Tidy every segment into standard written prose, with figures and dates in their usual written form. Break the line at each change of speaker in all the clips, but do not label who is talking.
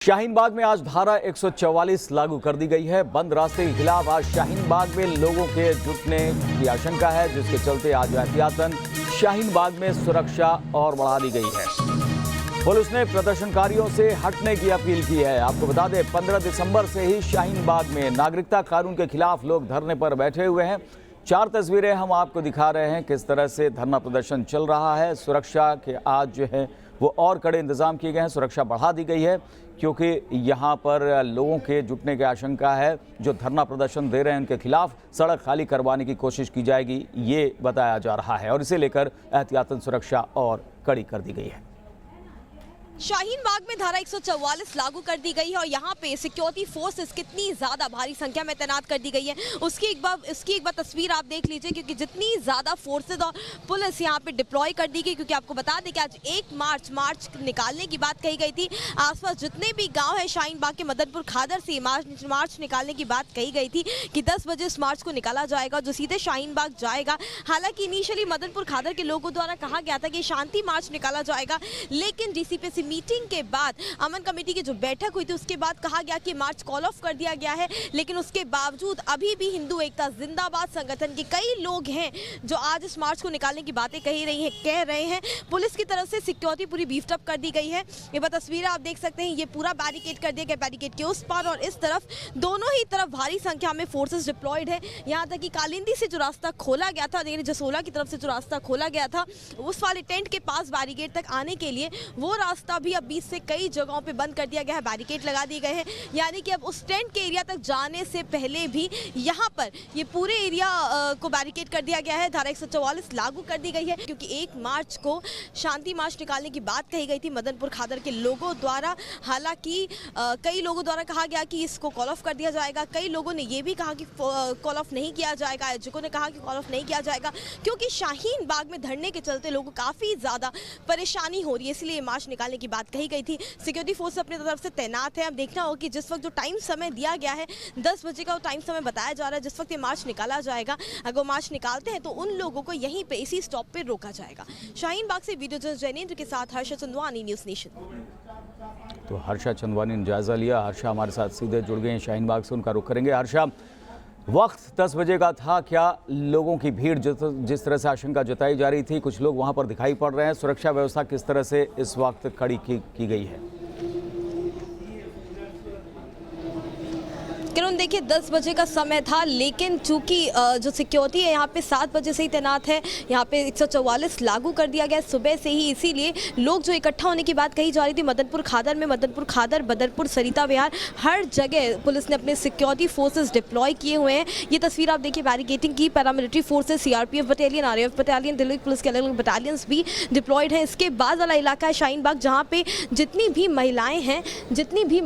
शाहीन बाग में आज धारा 144 लागू कर दी गई है। बंद रास्ते के खिलाफ आज शाहीन बाग में लोगों के जुटने की आशंका है, जिसके चलते आज एहतियातन शाहीन बाग में सुरक्षा और बढ़ा दी गई है। पुलिस ने प्रदर्शनकारियों से हटने की अपील की है। आपको बता दें, 15 दिसंबर से ही शाहीन बाग में नागरिकता कानून के खिलाफ लोग धरने पर बैठे हुए हैं। 4 तस्वीरें हम आपको दिखा रहे हैं किस तरह से धरना प्रदर्शन चल रहा है। सुरक्षा के आज जो है वो और कड़े इंतजाम किए गए हैं, सुरक्षा बढ़ा दी गई है क्योंकि यहाँ पर लोगों के जुटने की आशंका है। जो धरना प्रदर्शन दे रहे हैं उनके खिलाफ सड़क खाली करवाने की कोशिश की जाएगी, ये बताया जा रहा है और इसे लेकर एहतियातन सुरक्षा और कड़ी कर दी गई है।
शाहीन बाग में धारा 144 लागू कर दी गई है और यहाँ पे सिक्योरिटी फोर्सेस कितनी ज़्यादा भारी संख्या में तैनात कर दी गई है उसकी एक बार तस्वीर आप देख लीजिए, क्योंकि जितनी ज़्यादा फोर्सेस और पुलिस यहाँ पे डिप्लॉय कर दी गई। क्योंकि आपको बता दें कि आज 1 मार्च निकालने की बात कही गई थी। आसपास जितने भी गाँव है शाहीन बाग के मदनपुर खादर से मार्च निकालने की बात कही गई थी कि 10 बजे इस मार्च को निकाला जाएगा जो सीधे शाहीन बाग जाएगा। हालांकि इनिशियली मदनपुर खादर के लोगों द्वारा कहा गया था कि शांति मार्च निकाला जाएगा, लेकिन डीसीपीसी मीटिंग के बाद अमन कमेटी की जो बैठक हुई थी उसके बाद कहा गया कि मार्च कॉल ऑफ कर दिया गया है। लेकिन उसके बावजूद अभी भी हिंदू एकता जिंदाबाद संगठन के कई लोग हैं जो आज इस मार्च को निकालने की बातें कह रहे हैं। पुलिस की तरफ से सिक्योरिटी पूरी बीफ्ड अप कर दी गई है। ये तस्वीरें आप देख सकते हैं, ये पूरा बैरिकेड कर दिया गया। बैरिकेड के उस पार और इस तरफ दोनों ही तरफ भारी संख्या में फोर्सेस डिप्लॉयड है। यहाँ तक कि कालिंदी से जो रास्ता खोला गया था, जसोला की तरफ से जो रास्ता खोला गया था उस वाले टेंट के पास बैरिकेड तक आने के लिए, वो रास्ता भी अब बीच से कई जगहों पे बंद कर दिया गया है, बैरिकेड लगा दिए गए हैं। यानी कि अब उस टेंट के एरिया तक जाने से पहले भी यहाँ पर ये पूरे एरिया को बैरिकेड कर दिया गया है। धारा 144 लागू कर दी गई है क्योंकि 1 मार्च को शांति मार्च निकालने की बात कही गई थी मदनपुर खादर के लोगों द्वारा। हालांकि कई लोगों द्वारा कहा गया कि इसको कॉल ऑफ कर दिया जाएगा। कई लोगों ने ये भी कहा कि कॉल ऑफ नहीं किया जाएगा, आयोजकों ने कहा कि कॉल ऑफ नहीं किया जाएगा क्योंकि शाहीन बाग में धरने के चलते लोगों को काफ़ी ज़्यादा परेशानी हो रही है, इसलिए मार्च निकालने की बात कही गई थी। सिक्योरिटी फोर्स अपनी तरफ से तैनात है। अब देखना होगा कि जिस वक्त जो टाइम समय दिया गया है 10 बजे का वो टाइम समय बताया जा रहा है जिस वक्त ये मार्च निकाला जाएगा। अगर वो मार्च निकालते हैं तो उन लोगों को यहीं पे इसी स्टॉप पे रोका जाएगा। शाहीन बाग से वीडियो जर्नलिस्ट जैनेंद्र के साथ हर्षा चंदवानी, न्यूज़ नेशन।
तो हर्षा चंदवानी ने जायजा लिया। हर्षा हमारे साथ सीधे जुड़ गए हैं शाहीन बाग से, उनका रुख करेंगे। हर्षा, वक्त 10 बजे का था, क्या लोगों की भीड़ जिस तरह से आशंका जताई जा रही थी, कुछ लोग वहां पर दिखाई पड़ रहे हैं, सुरक्षा व्यवस्था किस तरह से इस वक्त कड़ी की गई है?
किरण, देखिए 10 बजे का समय था, लेकिन चूंकि जो सिक्योरिटी है यहाँ पे 7 बजे से ही तैनात है। यहाँ पे 144 लागू कर दिया गया सुबह से ही, इसीलिए लोग जो इकट्ठा होने की बात कही जा रही थी मदनपुर खादर, बदरपुर, सरिता विहार, हर जगह पुलिस ने अपने सिक्योरिटी फोर्सेस डिप्लॉय किए हुए हैं। ये तस्वीर आप देखिए बैरिकेडिंग की, paramilitary forces, CRPF battalion, RAF battalion, Delhi police के अलग अलग बटालियंस भी डिप्लॉयड हैं। इसके बाद वाला इलाका है शाहीन बाग, जहाँ पे जितनी भी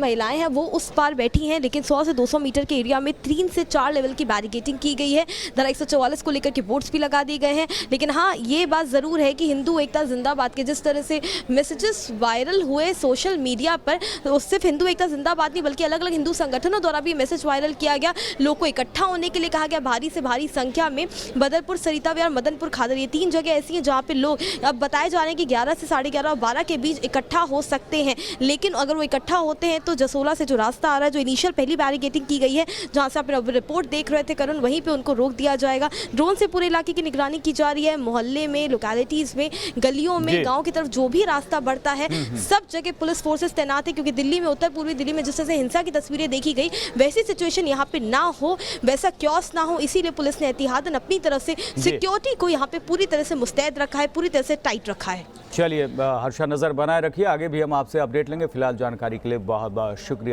महिलाएं हैं वो उस पार बैठी हैं, लेकिन 100 से 200 मीटर के एरिया में 3 से 4 लेवल की बैरिकेडिंग की गई है। धारा 144 को लेकर के बोर्ड्स भी लगा दिए गए हैं। लेकिन हाँ, ये बात ज़रूर है कि हिंदू एकता जिंदाबाद के जिस तरह से मैसेजेस वायरल हुए सोशल मीडिया पर, तो सिर्फ हिंदू एकता जिंदाबाद नहीं बल्कि अलग अलग हिंदू संगठनों द्वारा भी मैसेज वायरल किया गया। लोगों को इकट्ठा होने के लिए कहा गया भारी से भारी संख्या में। बदरपुर, सरिता विहार, मदनपुर खादर, ये 3 जगह ऐसी हैं जहाँ पे लोग अब बताए जा रहे हैं कि 11 से 11:30 और 12 के बीच इकट्ठा हो सकते हैं। लेकिन अगर वो इकट्ठा होते हैं तो जसोला से जो रास्ता आ रहा है, जो इनिशियल पहली बैरिकेडिंग की गई है, जहां से आप रिपोर्ट देख रहे थे करण, वहीं पे उनको रोक दिया जाएगा। ड्रोन से पूरे इलाके की निगरानी की जा रही है। मोहल्ले में, लोकेलिटीज में, गलियों में, गांव की तरफ जो भी रास्ता बढ़ता है सब जगह पुलिस फोर्सेस तैनात है क्योंकि दिल्ली में, उत्तर पूर्वी दिल्ली में जिस तरह से हिंसा की तस्वीरें देखी गई वैसी सिचुएशन यहाँ पे ना हो, वैसा क्योस ना हो, इसीलिए पुलिस ने एहतियातन अपनी तरफ से सिक्योरिटी को यहाँ पे पूरी तरह से मुस्तैद रखा है, पूरी तरह से टाइट रखा है।
चलिए हर्षा, नजर बनाए रखिए, आगे भी हम आपसे अपडेट लेंगे। फिलहाल जानकारी के लिए बहुत बहुत शुक्रिया।